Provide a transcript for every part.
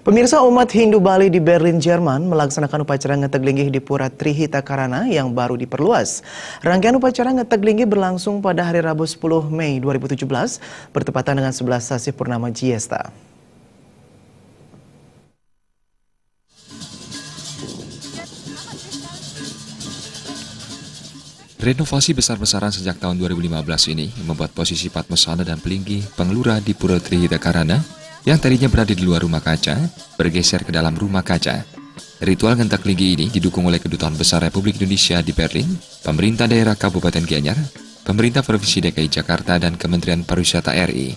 Pemirsa, umat Hindu Bali di Berlin, Jerman melaksanakan upacara ngetek linggih di Pura Trihita Karana yang baru diperluas. Rangkaian upacara ngetek linggih berlangsung pada hari Rabu 10 Mei 2017 bertepatan dengan 11 Sasi Purnama Jiesta. Renovasi besar-besaran sejak tahun 2015 ini membuat posisi Padmasana dan Pelinggi pengelura di Pura Trihita Karana yang tadinya berada di luar rumah kaca, bergeser ke dalam rumah kaca. Ritual ngentek linggih ini didukung oleh Kedutaan Besar Republik Indonesia di Berlin, pemerintah daerah Kabupaten Gianyar, pemerintah Provinsi DKI Jakarta, dan Kementerian Pariwisata RI.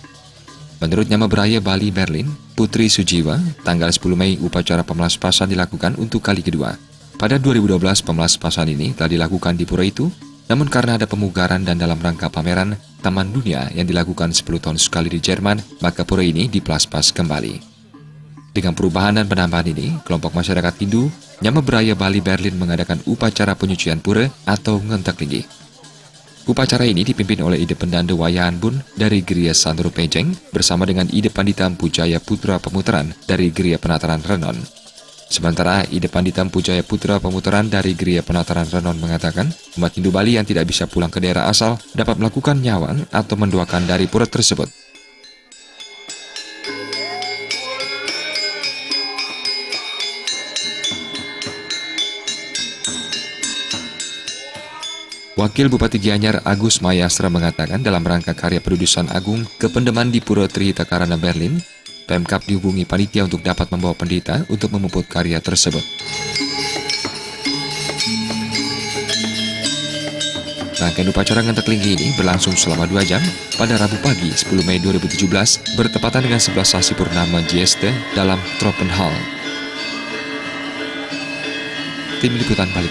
Menurut Nyama Beraya Bali Berlin, Putri Sujiwa, tanggal 10 Mei upacara pemelaspasan dilakukan untuk kali kedua. Pada 2012 pemelaspasan ini telah dilakukan di pura itu, namun karena ada pemugaran dan dalam rangka pameran Taman Dunia yang dilakukan 10 tahun sekali di Jerman, maka pura ini diplaspas kembali. Dengan perubahan dan penambahan ini, kelompok masyarakat Hindu Nyama Beraya Bali Berlin mengadakan upacara penyucian pura atau ngentek linggih. Upacara ini dipimpin oleh Ide Pendanda Wayahan Bun dari Geria Sandro Pejeng bersama dengan Ide Pandita Pujaya Putra Pemutaran dari Geria Penataran Renon. Sementara Ide Pandita Pujaya Putra Pemutaran dari Geria Penataran Renon mengatakan, umat Hindu Bali yang tidak bisa pulang ke daerah asal dapat melakukan nyawang atau mendoakan dari pura tersebut. Wakil Bupati Gianyar Agus Mayastra mengatakan dalam rangka karya Pedudusan Agung Kependeman di Pura Trihita Karana Berlin, Pemkab dihubungi panitia untuk dapat membawa pendeta untuk memuput karya tersebut. Rangkaian upacara ngentek linggih ini berlangsung selama 2 jam pada Rabu pagi 10 Mei 2017 bertepatan dengan 11 Sasi Purnama Jiesta dalam Tropenhal. Tim Liputan Bali.